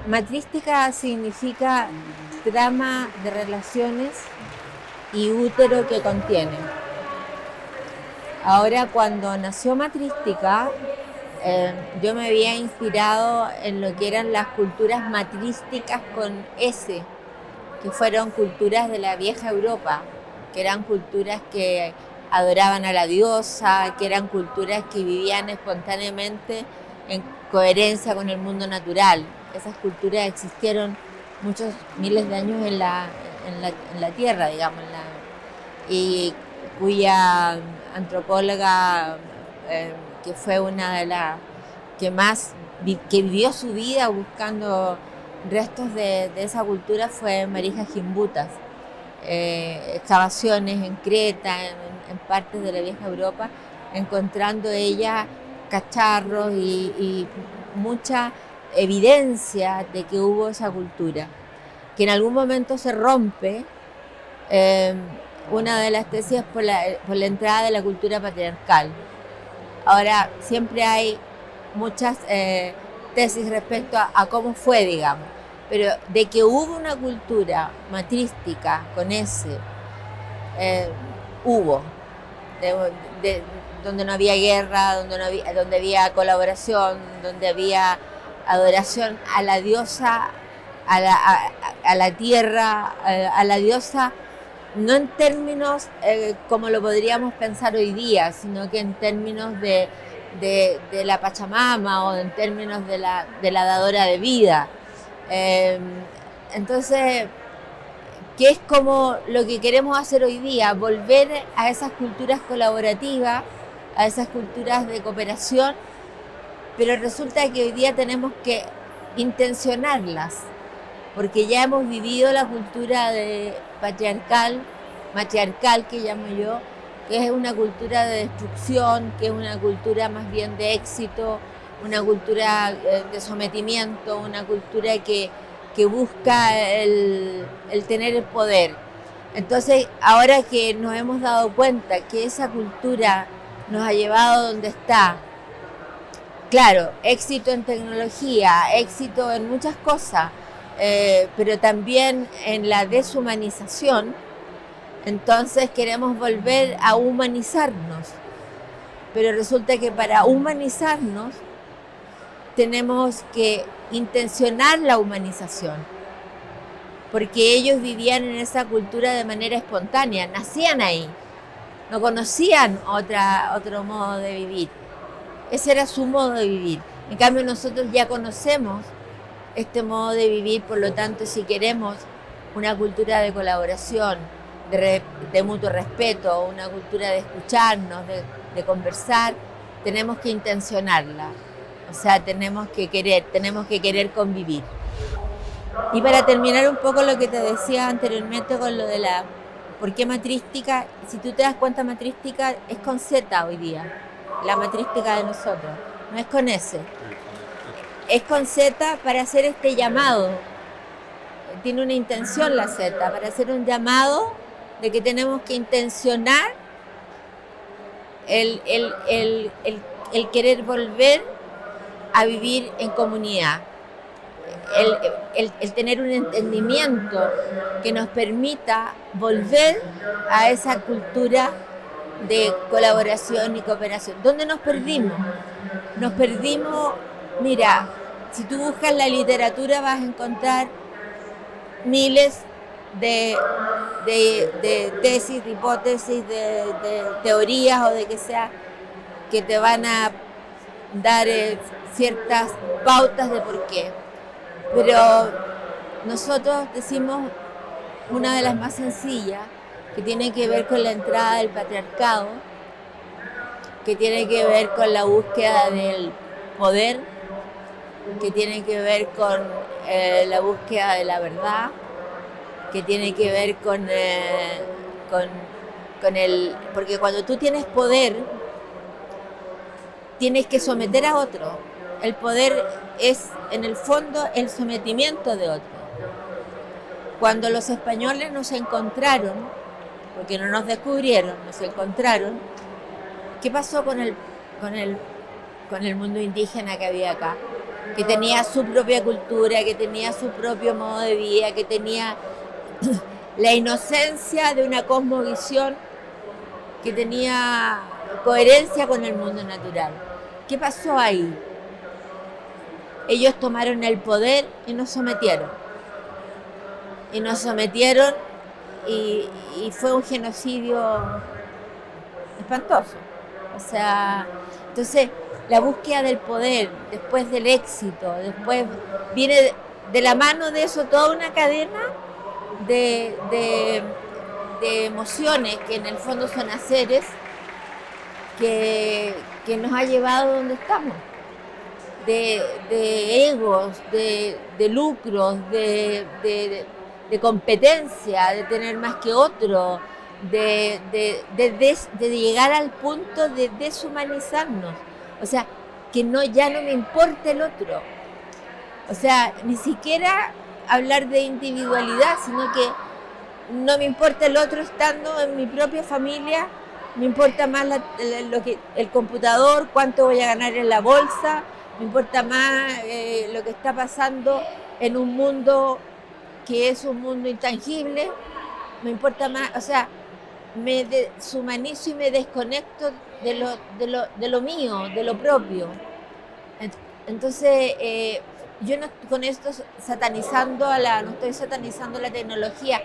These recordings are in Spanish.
Matrística significa trama de relaciones y útero que contiene. Ahora, cuando nació Matrística, yo me había inspirado en lo que eran las culturas matrísticas con S, que fueron culturas de la vieja Europa, que eran culturas que adoraban a la diosa, que eran culturas que vivían espontáneamente en coherencia con el mundo natural. Esas culturas existieron muchos miles de años en la Tierra, digamos, y cuya antropóloga, que fue una de las que vivió su vida buscando restos de esa cultura, fue Marija Gimbutas. Excavaciones en Creta, en partes de la vieja Europa, encontrando ella cacharros y mucha evidencia de que hubo esa cultura, que en algún momento se rompe. Una de las tesis por la entrada de la cultura patriarcal. Ahora, siempre hay muchas tesis respecto a cómo fue, digamos, pero de que hubo una cultura matrística con ese, hubo, donde no había guerra, donde había colaboración, donde había adoración a la diosa, a la tierra, a la diosa, no en términos como lo podríamos pensar hoy día, sino que en términos de la Pachamama o en términos de la dadora de vida. Entonces, que es como lo que queremos hacer hoy día, volver a esas culturas colaborativas, a esas culturas de cooperación, pero resulta que hoy día tenemos que intencionarlas, porque ya hemos vivido la cultura matriarcal que llamo yo, que es una cultura de destrucción, que es una cultura más bien de éxito, una cultura de sometimiento, una cultura que busca el tener el poder. Entonces, ahora que nos hemos dado cuenta que esa cultura nos ha llevado donde está, claro, éxito en tecnología, éxito en muchas cosas, pero también en la deshumanización, entonces queremos volver a humanizarnos. Pero resulta que para humanizarnos tenemos que intencionar la humanización, porque ellos vivían en esa cultura de manera espontánea, nacían ahí, no conocían otro modo de vivir. Ese era su modo de vivir. En cambio, nosotros ya conocemos este modo de vivir, por lo tanto, si queremos una cultura de colaboración, de mutuo respeto, una cultura de escucharnos, de conversar, tenemos que intencionarla. O sea, tenemos que querer convivir. Y para terminar un poco lo que te decía anteriormente con lo de ¿por qué matrística? Si tú te das cuenta, matrística es con Z hoy día, la matrística de nosotros, no es con S. Es con Z para hacer este llamado. Tiene una intención la Z, para hacer un llamado de que tenemos que intencionar el querer volver a vivir en comunidad, el tener un entendimiento que nos permita volver a esa cultura de colaboración y cooperación. ¿Dónde nos perdimos? Nos perdimos, mira, si tú buscas la literatura vas a encontrar miles de tesis, de hipótesis, de teorías o de que sea, que te van a dar ciertas pautas de por qué. Pero nosotros decimos una de las más sencillas, que tiene que ver con la entrada del patriarcado, que tiene que ver con la búsqueda del poder, que tiene que ver con la búsqueda de la verdad, que tiene que ver con porque cuando tú tienes poder, tienes que someter a otro. El poder es, en el fondo, el sometimiento de otro. Cuando los españoles nos encontraron, porque no nos descubrieron, nos encontraron, ¿qué pasó con el mundo indígena que había acá? que tenía su propia cultura, que tenía su propio modo de vida, que tenía la inocencia de una cosmovisión, que tenía coherencia con el mundo natural. ¿Qué pasó ahí? Ellos tomaron el poder y nos sometieron. Y nos sometieron y fue un genocidio espantoso. O sea, entonces la búsqueda del poder, después del éxito, después viene de la mano de eso toda una cadena de emociones que en el fondo son haceres que nos ha llevado donde estamos. De egos, de lucros, de competencia, de tener más que otro, de llegar al punto de deshumanizarnos. O sea, que ya no me importa el otro. O sea, ni siquiera hablar de individualidad, sino que no me importa el otro estando en mi propia familia, me importa más el computador, cuánto voy a ganar en la bolsa, me importa más lo que está pasando en un mundo que es un mundo intangible, me importa más, o sea, me deshumanizo y me desconecto de lo mío, de lo propio. Entonces, yo no con esto no estoy satanizando la tecnología,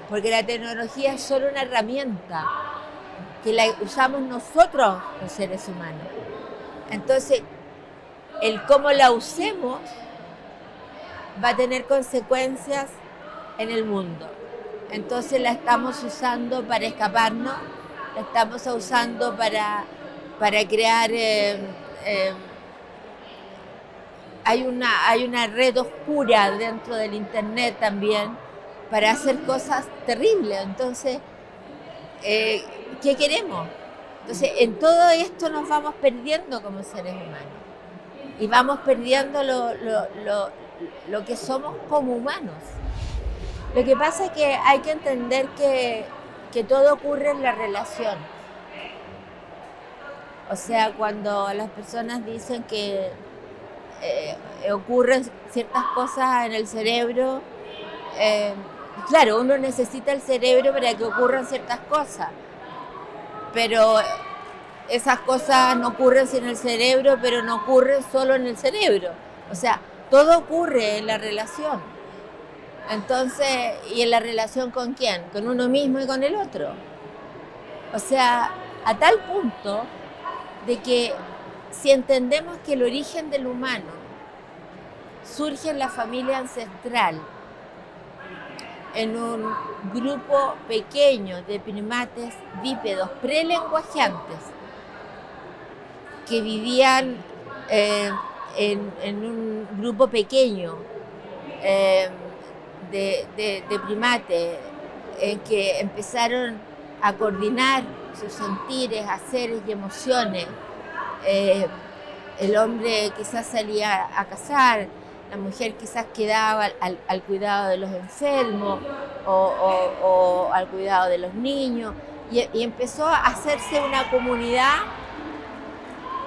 porque la tecnología es solo una herramienta que la usamos nosotros los seres humanos. Entonces, el cómo la usemos va a tener consecuencias en el mundo. Entonces la estamos usando para escaparnos, la estamos usando para crear... hay una red oscura dentro del internet también para hacer cosas terribles. Entonces, ¿qué queremos? Entonces, en todo esto nos vamos perdiendo como seres humanos y vamos perdiendo lo que somos como humanos. Lo que pasa es que hay que entender que todo ocurre en la relación. O sea, cuando las personas dicen que ocurren ciertas cosas en el cerebro, claro, uno necesita el cerebro para que ocurran ciertas cosas, pero esas cosas no ocurren sin el cerebro, pero no ocurren solo en el cerebro. O sea, todo ocurre en la relación. Entonces, ¿y en la relación con quién? Con uno mismo y con el otro. O sea, a tal punto de que si entendemos que el origen del humano surge en la familia ancestral, en un grupo pequeño de primates bípedos prelenguajeantes que vivían en un grupo pequeño de primates en que empezaron a coordinar sus sentires, haceres y emociones. El hombre quizás salía a cazar, la mujer quizás quedaba al cuidado de los enfermos o al cuidado de los niños, y empezó a hacerse una comunidad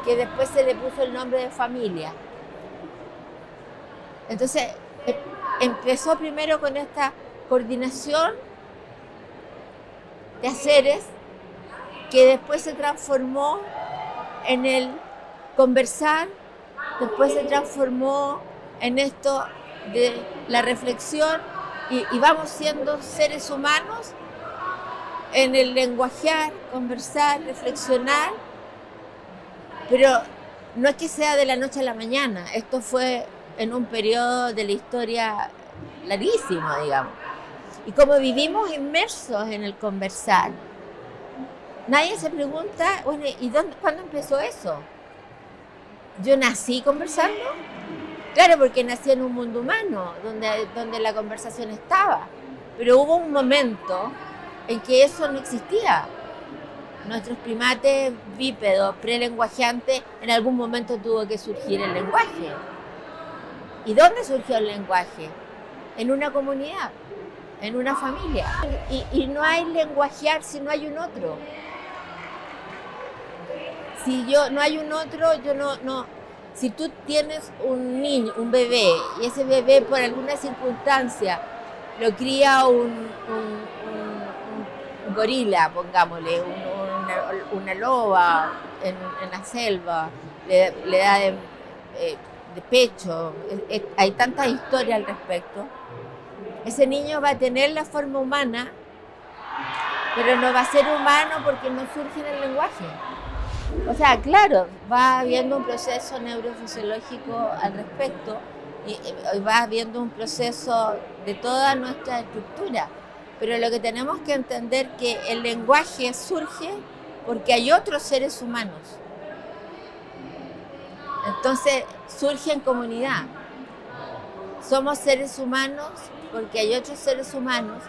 que después se le puso el nombre de familia. Entonces, empezó primero con esta coordinación de haceres que después se transformó en el conversar, después se transformó en esto de la reflexión y vamos siendo seres humanos en el lenguajear, conversar, reflexionar, pero no es que sea de la noche a la mañana, esto fue en un periodo de la historia larguísimo, digamos. Y como vivimos inmersos en el conversar, nadie se pregunta, bueno, ¿y cuándo empezó eso? ¿Yo nací conversando? Claro, porque nací en un mundo humano, donde la conversación estaba. Pero hubo un momento en que eso no existía. Nuestros primates bípedos, prelenguajeantes, en algún momento tuvo que surgir el lenguaje. ¿Y dónde surgió el lenguaje? En una comunidad, en una familia. Y no hay lenguajear si no hay un otro. Si no hay un otro, yo Si tú tienes un niño, un bebé, y ese bebé por alguna circunstancia lo cría un gorila, pongámosle, una loba en la selva, le da de pecho, hay tantas historias al respecto, ese niño va a tener la forma humana, pero no va a ser humano porque no surge en el lenguaje. O sea, claro, va habiendo un proceso neurofisiológico al respecto y va habiendo un proceso de toda nuestra estructura. Pero lo que tenemos que entender es que el lenguaje surge porque hay otros seres humanos. Entonces surge en comunidad. Somos seres humanos porque hay otros seres humanos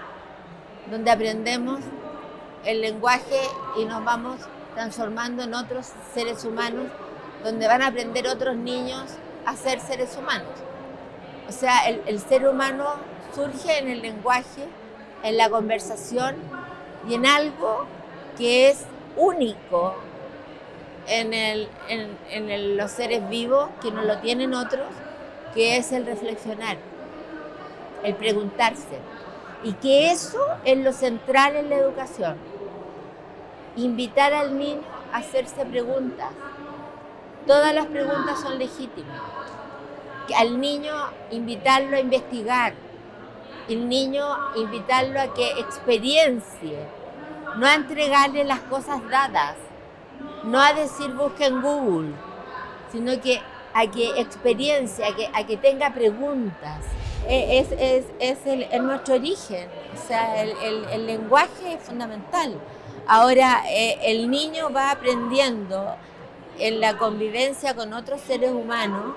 donde aprendemos el lenguaje y nos vamos transformando en otros seres humanos, donde van a aprender otros niños a ser seres humanos. O sea, el ser humano surge en el lenguaje, en la conversación y en algo que es único en los seres vivos, que no lo tienen otros, que es el reflexionar, el preguntarse. Y que eso es lo central en la educación. Invitar al niño a hacerse preguntas. Todas las preguntas son legítimas. Al niño invitarlo a investigar. El niño invitarlo a que experiencia. No a entregarle las cosas dadas. No a decir busca en Google. Sino que a que experiencia, a que tenga preguntas. Es nuestro origen. O sea, el lenguaje es fundamental. Ahora, el niño va aprendiendo en la convivencia con otros seres humanos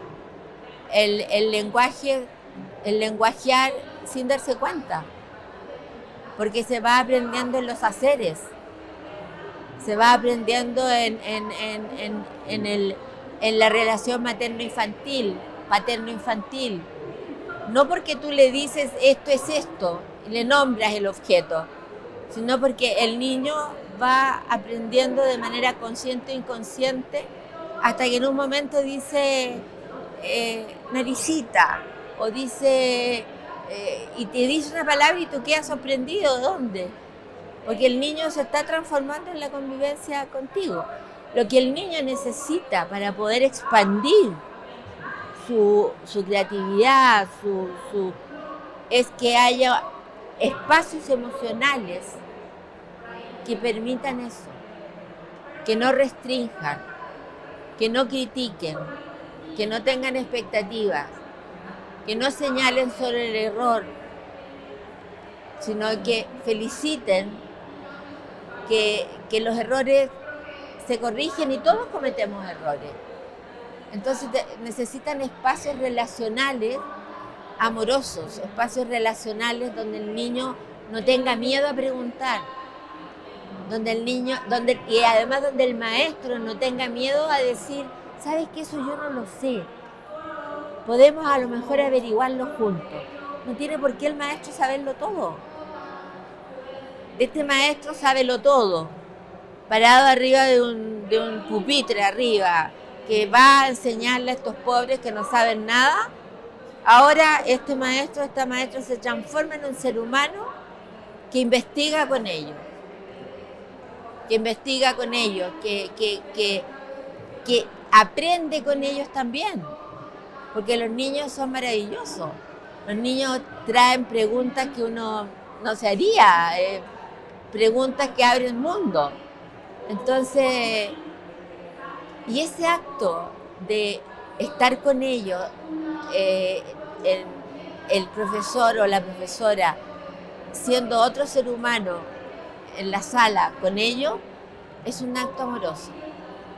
el lenguajear sin darse cuenta, porque se va aprendiendo en los haceres, se va aprendiendo en la relación materno-infantil, paterno-infantil. No porque tú le dices esto es esto y le nombras el objeto, sino porque el niño va aprendiendo de manera consciente o inconsciente hasta que en un momento dice naricita o dice y te dice una palabra y tú quedas sorprendido. ¿Dónde? Porque el niño se está transformando en la convivencia contigo. Lo que el niño necesita para poder expandir su creatividad, es que haya espacios emocionales que permitan eso, que no restrinjan, que no critiquen, que no tengan expectativas, que no señalen sobre el error, sino que feliciten que los errores se corrigen y todos cometemos errores. Entonces necesitan espacios relacionales amorosos, espacios relacionales donde el niño no tenga miedo a preguntar, donde el niño, y además donde el maestro no tenga miedo a decir, ¿sabes qué? Eso yo no lo sé. Podemos a lo mejor averiguarlo juntos. No tiene por qué el maestro saberlo todo. Este maestro sábelo todo, parado arriba de un pupitre arriba, que va a enseñarle a estos pobres que no saben nada. Ahora esta maestra se transforma en un ser humano que investiga con ellos, que aprende con ellos también, porque los niños son maravillosos. Los niños traen preguntas que uno no se haría, preguntas que abren el mundo. Entonces, y ese acto de estar con ellos, el profesor o la profesora siendo otro ser humano en la sala con ellos, es un acto amoroso.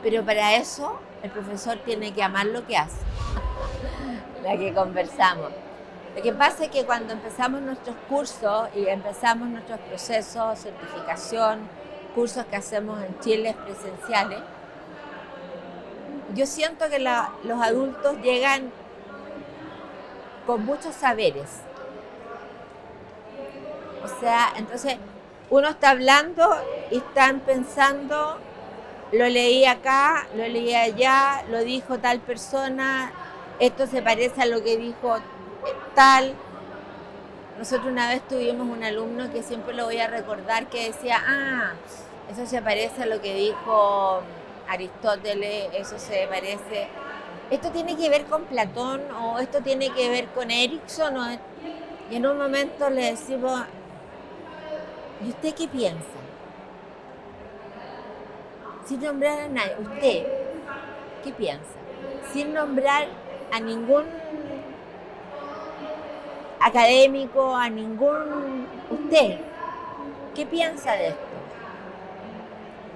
Pero para eso el profesor tiene que amar lo que hace, la que conversamos. Lo que pasa es que cuando empezamos nuestros cursos y empezamos nuestros procesos, certificación, cursos que hacemos en Chile presenciales, yo siento que los adultos llegan con muchos saberes. O sea, entonces uno está hablando y están pensando lo leí acá, lo leí allá, lo dijo tal persona, esto se parece a lo que dijo tal. Nosotros una vez tuvimos un alumno que siempre lo voy a recordar que decía, eso se parece a lo que dijo Aristóteles, eso se parece, esto tiene que ver con Platón o esto tiene que ver con Erickson. Y en un momento le decimos, ¿y usted qué piensa? Sin nombrar a nadie, ¿usted qué piensa? Sin nombrar a ningún académico, a ningún... ¿Usted qué piensa de esto?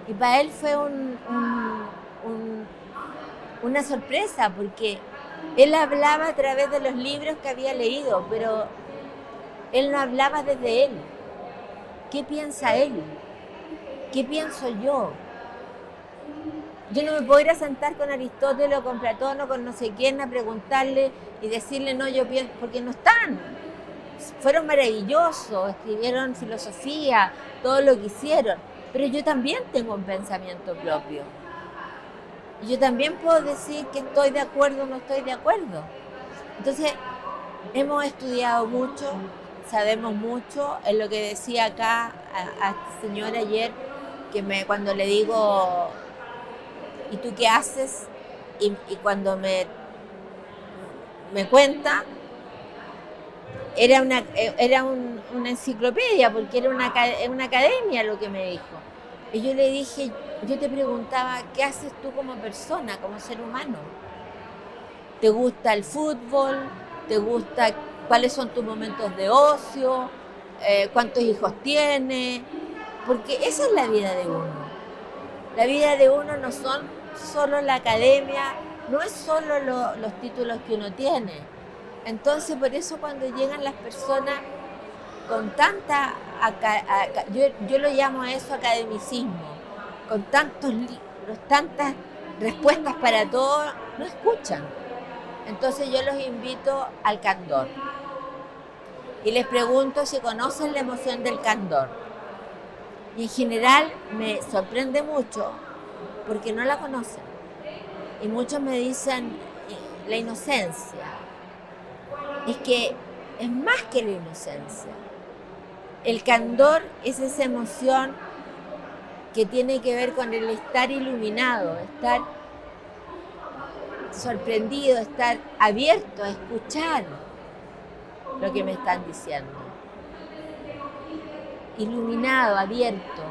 Y para él fue una sorpresa, porque él hablaba a través de los libros que había leído, pero él no hablaba desde él. ¿Qué piensa él? ¿Qué pienso yo? Yo no me puedo ir a sentar con Aristóteles o con Platón o con no sé quién a preguntarle y decirle, no, yo pienso, porque no están. Fueron maravillosos, escribieron filosofía, todo lo que hicieron, pero yo también tengo un pensamiento propio. Yo también puedo decir que estoy de acuerdo o no estoy de acuerdo. Entonces, hemos estudiado mucho, sabemos mucho. Es lo que decía acá a esta señora ayer, que cuando le digo, ¿y tú qué haces? Y cuando me cuenta, era una enciclopedia, porque era una academia lo que me dijo. Y yo le dije, yo te preguntaba, ¿qué haces tú como persona, como ser humano? ¿Te gusta el fútbol? ¿Te gusta cuáles son tus momentos de ocio? ¿Cuántos hijos tienes? Porque esa es la vida de uno. La vida de uno no son solo la academia, no es solo los títulos que uno tiene. Entonces, por eso cuando llegan las personas con tanta, yo lo llamo a eso academicismo, con tantos libros, tantas respuestas para todo, no escuchan. Entonces yo los invito al candor y les pregunto si conocen la emoción del candor. Y en general me sorprende mucho porque no la conocen. Y muchos me dicen la inocencia. Es que es más que la inocencia. El candor es esa emoción que tiene que ver con el estar iluminado, estar sorprendido, estar abierto a escuchar lo que me están diciendo. Iluminado, abierto,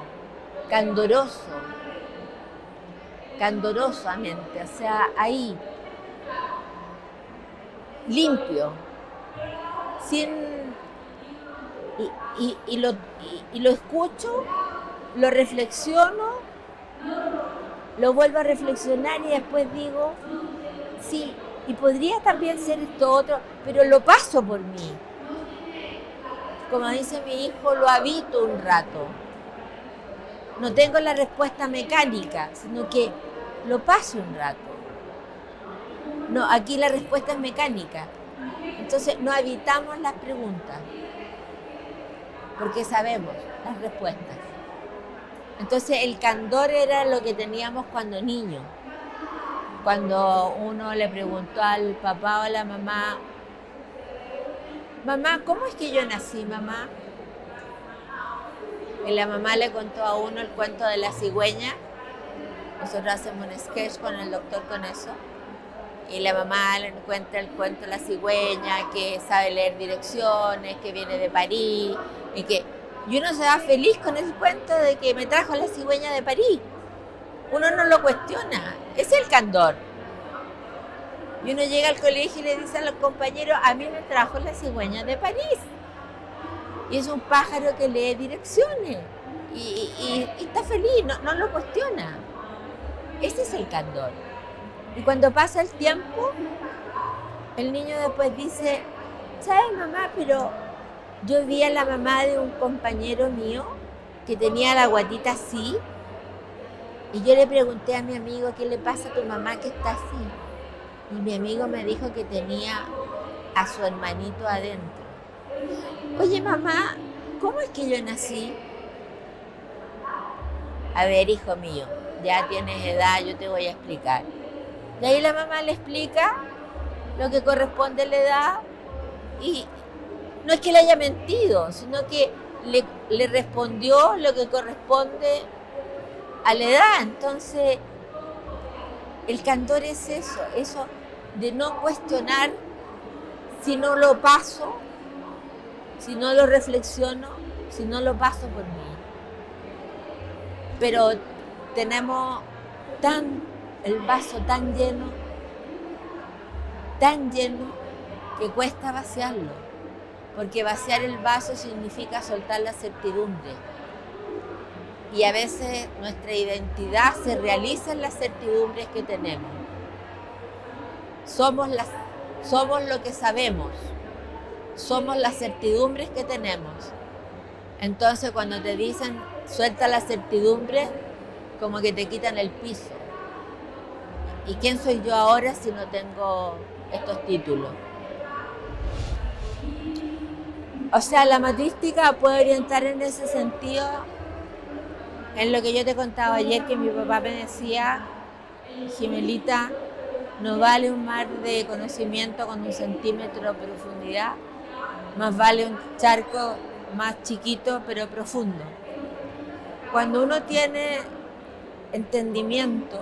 candorosamente, o sea, ahí, limpio, y lo escucho, lo reflexiono, lo vuelvo a reflexionar y después digo, sí, y podría también ser esto otro, pero lo paso por mí. Como dice mi hijo, lo habito un rato. No tengo la respuesta mecánica, sino que lo paso un rato. No, aquí la respuesta es mecánica. Entonces no habitamos las preguntas, porque sabemos las respuestas. Entonces el candor era lo que teníamos cuando niño. Cuando uno le preguntó al papá o a la mamá, mamá, ¿cómo es que yo nací, mamá? Y la mamá le contó a uno el cuento de la cigüeña. Nosotros hacemos un sketch con el doctor con eso. Y la mamá le cuenta el cuento de la cigüeña, que sabe leer direcciones, que viene de París. Y uno se va feliz con ese cuento de que me trajo la cigüeña de París. Uno no lo cuestiona. Es el candor. Y uno llega al colegio y le dice a los compañeros, a mí me trajo la cigüeña de París. Y es un pájaro que lee direcciones. Y está feliz, no lo cuestiona. Ese es el candor. Y cuando pasa el tiempo, el niño después dice, ¿sabes, mamá? Pero yo vi a la mamá de un compañero mío que tenía la guatita así. Y yo le pregunté a mi amigo, ¿qué le pasa a tu mamá que está así? Y mi amigo me dijo que tenía a su hermanito adentro. Oye, mamá, ¿cómo es que yo nací? A ver, hijo mío, ya tienes edad, yo te voy a explicar. Y ahí la mamá le explica lo que corresponde a la edad y no es que le haya mentido, sino que le respondió lo que corresponde a la edad. Entonces, el candor es eso de no cuestionar si no lo paso, si no lo reflexiono, si no lo paso por mí. Pero tenemos el vaso tan lleno, que cuesta vaciarlo, porque vaciar el vaso significa soltar la certidumbre. Y a veces nuestra identidad se realiza en las certidumbres que tenemos. Somos lo que sabemos, somos las certidumbres que tenemos. Entonces cuando te dicen suelta la certidumbre, como que te quitan el piso. ¿Y quién soy yo ahora si no tengo estos títulos? O sea, la matrística puede orientar en ese sentido, en lo que yo te contaba ayer, que mi papá me decía, Gimelita, no vale un mar de conocimiento con 1 centímetro de profundidad, más vale un charco más chiquito pero profundo. Cuando uno tiene entendimiento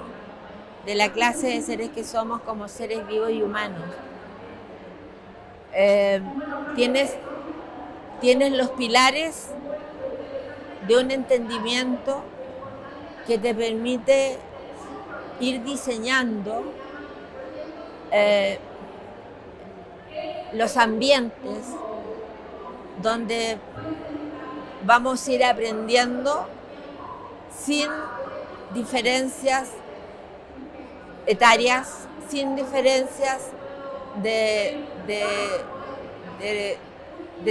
de la clase de seres que somos como seres vivos y humanos, tienes los pilares de un entendimiento que te permite ir diseñando los ambientes donde vamos a ir aprendiendo sin diferencias etarias, sin diferencias de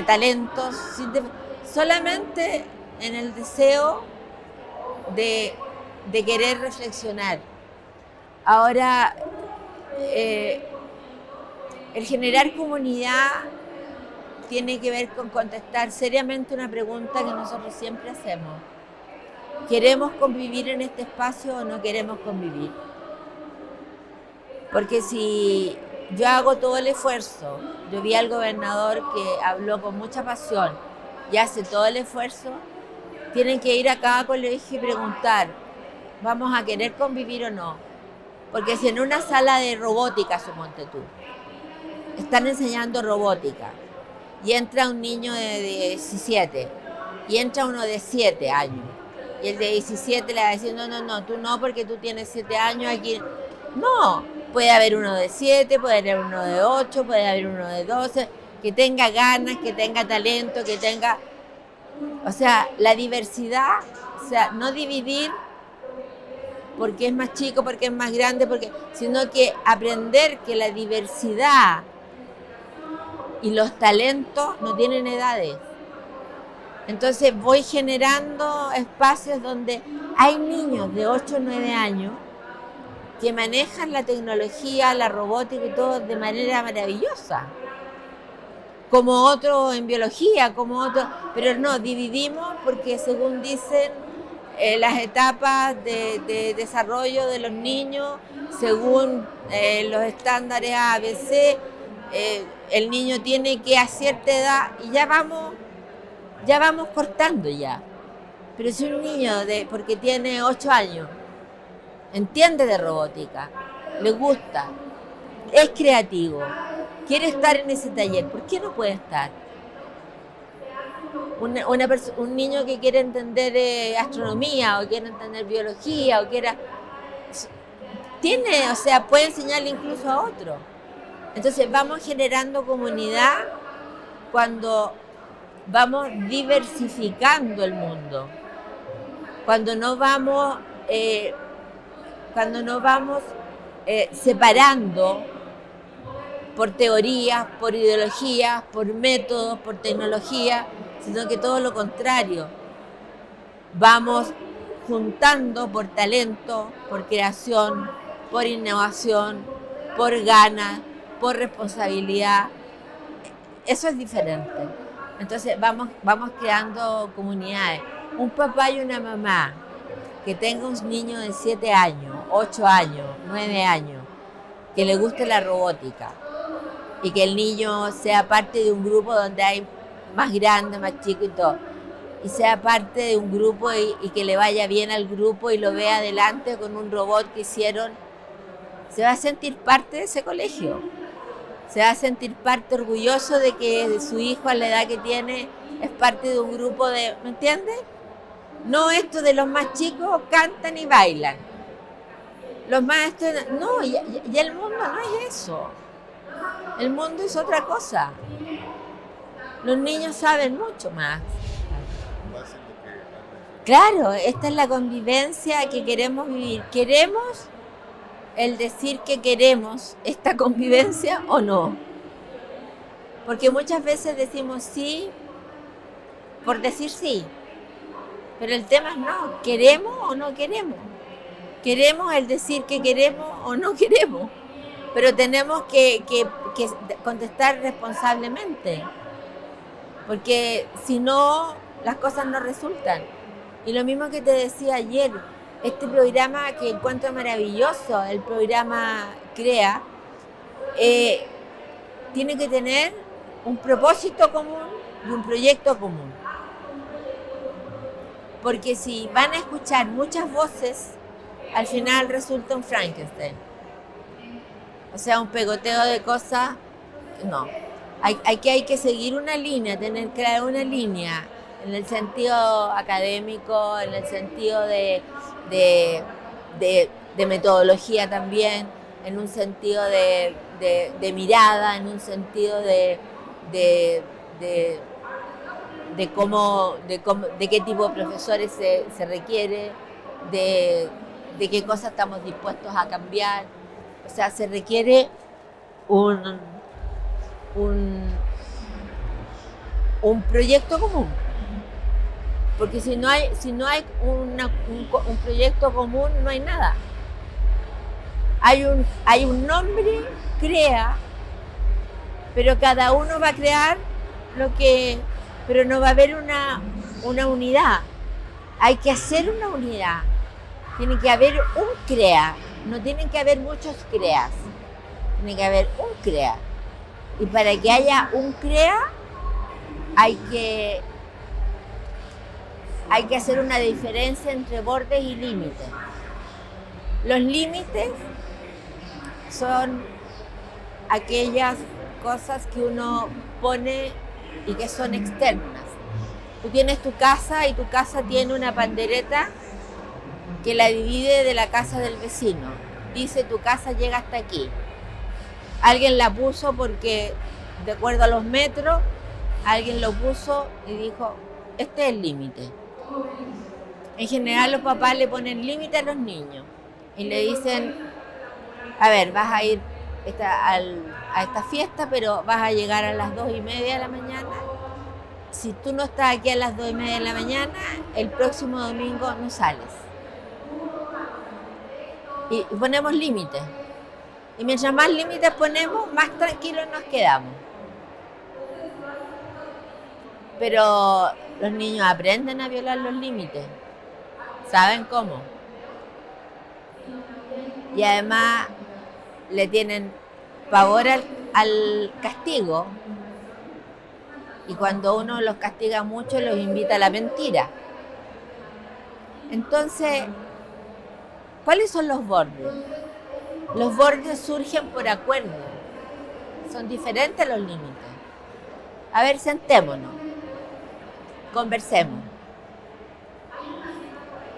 talentos, solamente en el deseo de querer reflexionar. Ahora, el generar comunidad tiene que ver con contestar seriamente una pregunta que nosotros siempre hacemos. ¿Queremos convivir en este espacio o no queremos convivir? Porque si yo hago todo el esfuerzo, yo vi al gobernador que habló con mucha pasión y hace todo el esfuerzo, tienen que ir a cada colegio y preguntar, ¿vamos a querer convivir o no? Porque si en una sala de robótica, suponte tú, están enseñando robótica y entra un niño de 17 y entra uno de 7 años y el de 17 le va a decir, no, tú no, porque tú tienes 7 años aquí. No, puede haber uno de 7, puede haber uno de 8, puede haber uno de 12, que tenga ganas, que tenga talento, que tenga... O sea, la diversidad, o sea, no dividir porque es más chico, porque es más grande, sino que aprender que la diversidad y los talentos no tienen edades. Entonces voy generando espacios donde hay niños de 8 o 9 años que manejan la tecnología, la robótica y todo de manera maravillosa. Como otro en biología, como otro, pero no, dividimos porque según dicen las etapas de desarrollo de los niños, según los estándares ABC, el niño tiene que a cierta edad, y ya vamos cortando ya. Pero si un niño porque tiene 8 años, entiende de robótica, le gusta, es creativo, quiere estar en ese taller, ¿por qué no puede estar? Un niño que quiere entender astronomía o quiere entender biología o sea, puede enseñarle incluso a otro. Entonces vamos generando comunidad cuando vamos diversificando el mundo, cuando no vamos separando por teorías, por ideologías, por métodos, por tecnología, sino que todo lo contrario. Vamos juntando por talento, por creación, por innovación, por ganas, por responsabilidad. Eso es diferente. Entonces vamos creando comunidades. Un papá y una mamá que tenga un niño de 7 años, 8 años, 9 años, que le guste la robótica y que el niño sea parte de un grupo donde hay más grande, más chico y todo, y sea parte de un grupo y que le vaya bien al grupo y lo vea adelante con un robot que hicieron, se va a sentir parte de ese colegio, se va a sentir parte orgulloso de que su hijo a la edad que tiene es parte de un grupo de, ¿me entiendes? No esto de los más chicos cantan y bailan. Los maestros, no, y el mundo no es eso. El mundo es otra cosa. Los niños saben mucho más. Claro, esta es la convivencia que queremos vivir. ¿Queremos el decir que queremos esta convivencia o no? Porque muchas veces decimos sí por decir sí. Pero el tema es no, ¿queremos o no queremos? Queremos el decir que queremos o no queremos. Pero tenemos que contestar responsablemente. Porque si no, las cosas no resultan. Y lo mismo que te decía ayer, este programa que encuentro maravilloso, el programa CREA, tiene que tener un propósito común y un proyecto común. Porque si van a escuchar muchas voces, al final resulta un Frankenstein. O sea, un pegoteo de cosas, no. Hay que seguir una línea, tener que crear una línea en el sentido académico, en el sentido de metodología también, en un sentido de mirada, en un sentido de qué tipo de profesores se requiere, de qué cosas estamos dispuestos a cambiar. O sea, se requiere un proyecto común. Porque si no hay un proyecto común, no hay nada. Hay un nombre, CREA, pero cada uno va a crear pero no va a haber una unidad. Hay que hacer una unidad. Tiene que haber un CREA, no tienen que haber muchos CREAs. Tiene que haber un CREA. Y para que haya un CREA, hay que hacer una diferencia entre bordes y límites. Los límites son aquellas cosas que uno pone y que son externas. Tú tienes tu casa y tu casa tiene una pandereta que la divide de la casa del vecino. Dice, tu casa llega hasta aquí. Alguien la puso porque, de acuerdo a los metros, alguien lo puso y dijo, este es el límite. En general los papás le ponen límite a los niños y le dicen, a ver, vas a ir a esta fiesta, pero vas a llegar a las 2:30 de la mañana. Si tú no estás aquí a las 2:30 de la mañana, el próximo domingo no sales. Y ponemos límites. Y mientras más límites ponemos, más tranquilos nos quedamos. Pero los niños aprenden a violar los límites. ¿Saben cómo? Y además le tienen pavor al castigo. Y cuando uno los castiga mucho, los invita a la mentira. Entonces, ¿cuáles son los bordes? Los bordes surgen por acuerdo. Son diferentes los límites. A ver, sentémonos. Conversemos.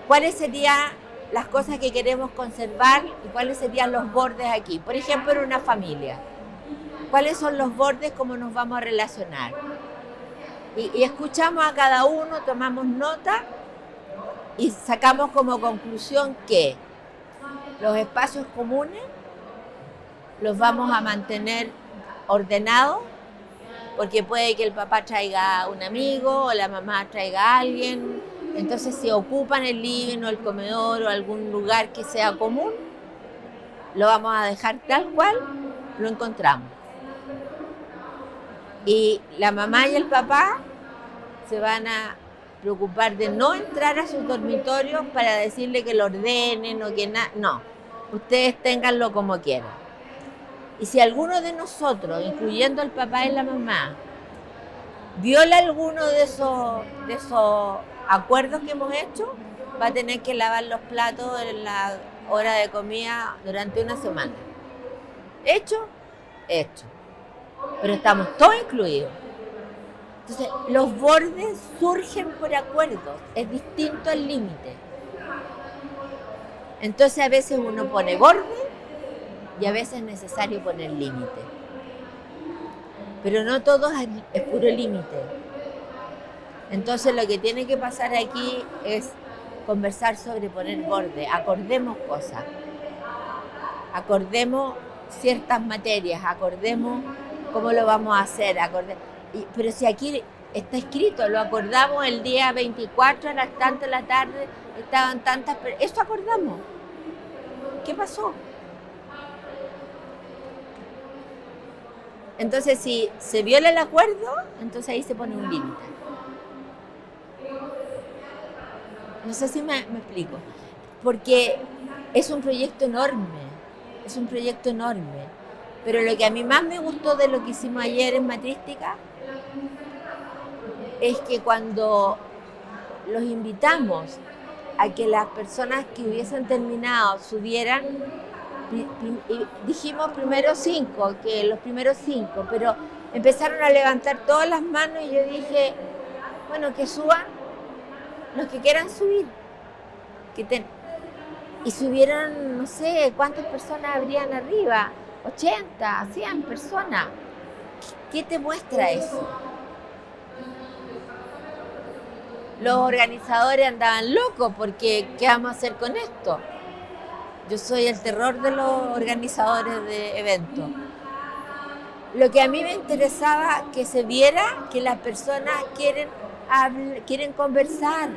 ¿Cuáles serían las cosas que queremos conservar y cuáles serían los bordes aquí? Por ejemplo, en una familia. ¿Cuáles son los bordes? ¿Cómo nos vamos a relacionar? Y escuchamos a cada uno, tomamos nota y sacamos como conclusión que los espacios comunes los vamos a mantener ordenados, porque puede que el papá traiga un amigo o la mamá traiga a alguien. Entonces, si ocupan el living o el comedor o algún lugar que sea común, lo vamos a dejar tal cual lo encontramos. Y la mamá y el papá se van a preocupar de no entrar a sus dormitorios para decirle que lo ordenen o que nada. No, ustedes ténganlo como quieran. Y si alguno de nosotros, incluyendo el papá y la mamá, viola alguno de esos acuerdos que hemos hecho, va a tener que lavar los platos en la hora de comida durante una semana. ¿Hecho? Hecho. Pero estamos todos incluidos. Entonces, los bordes surgen por acuerdos, es distinto al límite. Entonces, a veces uno pone borde y a veces es necesario poner límite. Pero no todo es puro límite. Entonces, lo que tiene que pasar aquí es conversar sobre poner borde. Acordemos cosas, acordemos ciertas materias, acordemos cómo lo vamos a hacer, pero si aquí está escrito, lo acordamos el día 24 a las tantas de la tarde, estaban tantas personas, eso acordamos. ¿Qué pasó? Entonces, si se viola el acuerdo, entonces ahí se pone un límite. No sé si me explico, porque es un proyecto enorme, pero lo que a mí más me gustó de lo que hicimos ayer en Matrística es que cuando los invitamos a que las personas que hubiesen terminado subieran, dijimos primero 5, que los primeros 5, pero empezaron a levantar todas las manos y yo dije, bueno, que suban los que quieran subir. Y subieron, no sé, ¿cuántas personas habrían arriba? 80, 100 personas. ¿Qué te muestra eso? Los organizadores andaban locos porque ¿qué vamos a hacer con esto? Yo soy el terror de los organizadores de eventos. Lo que a mí me interesaba que se viera que las personas quieren conversar,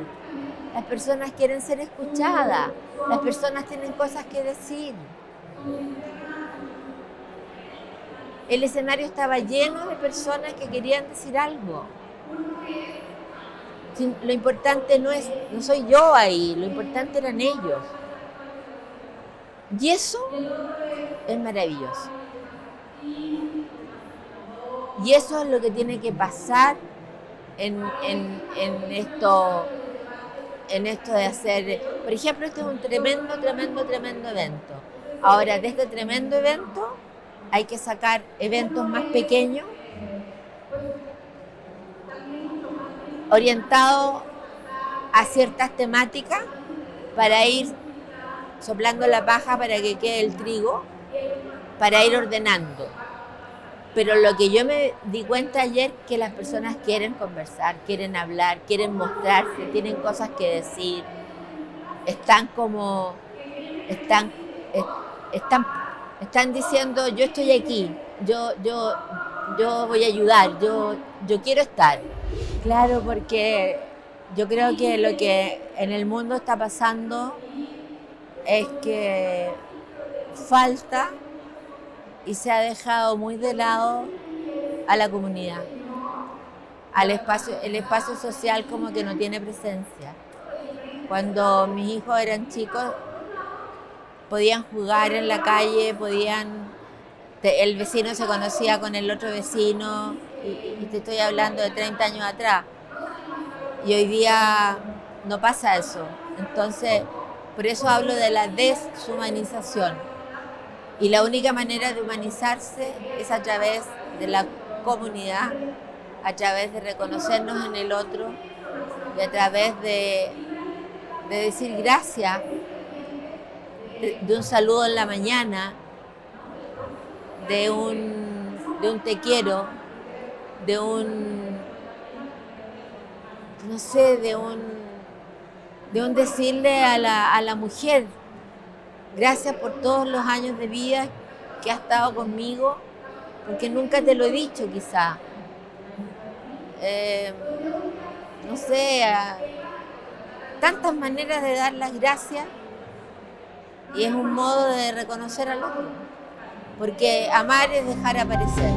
las personas quieren ser escuchadas, las personas tienen cosas que decir. El escenario estaba lleno de personas que querían decir algo. Lo importante no soy yo ahí, lo importante eran ellos. Y eso es maravilloso. Y eso es lo que tiene que pasar en esto de hacer. Por ejemplo, este es un tremendo evento. Ahora, de este tremendo evento hay que sacar eventos más pequeños, orientados a ciertas temáticas para ir soplando la paja para que quede el trigo, para ir ordenando. Pero lo que yo me di cuenta ayer que las personas quieren conversar, quieren hablar, quieren mostrarse, tienen cosas que decir, están diciendo yo estoy aquí, yo voy a ayudar, yo quiero estar. Claro, porque yo creo que lo que en el mundo está pasando es que falta y se ha dejado muy de lado a la comunidad, el espacio social como que no tiene presencia. Cuando mis hijos eran chicos podían jugar en la calle, el vecino se conocía con el otro vecino y te estoy hablando de 30 años atrás. Y hoy día no pasa eso. Entonces, por eso hablo de la deshumanización. Y la única manera de humanizarse es a través de la comunidad, a través de reconocernos en el otro y a través de decir gracias, de un saludo en la mañana, de un te quiero, de un decirle a la mujer, gracias por todos los años de vida que has estado conmigo, porque nunca te lo he dicho quizá. Tantas maneras de dar las gracias y es un modo de reconocer al otro, porque amar es dejar aparecer.